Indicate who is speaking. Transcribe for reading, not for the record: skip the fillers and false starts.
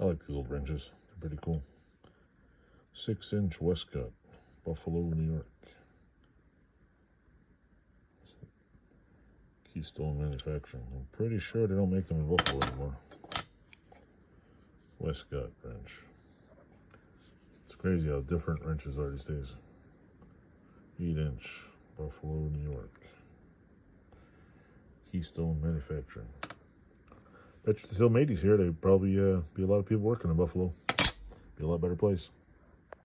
Speaker 1: I like these old wrenches. They're pretty cool. 6-inch Westcott, Buffalo, New York. Keystone Manufacturing. I'm pretty sure they don't make them in Buffalo anymore. Westcott wrench. It's crazy how different wrenches are these days. 8-inch, Buffalo, New York. Keystone Manufacturing. Bet you if they still made these here, there'd probably be a lot of people working in Buffalo. Be a lot better place.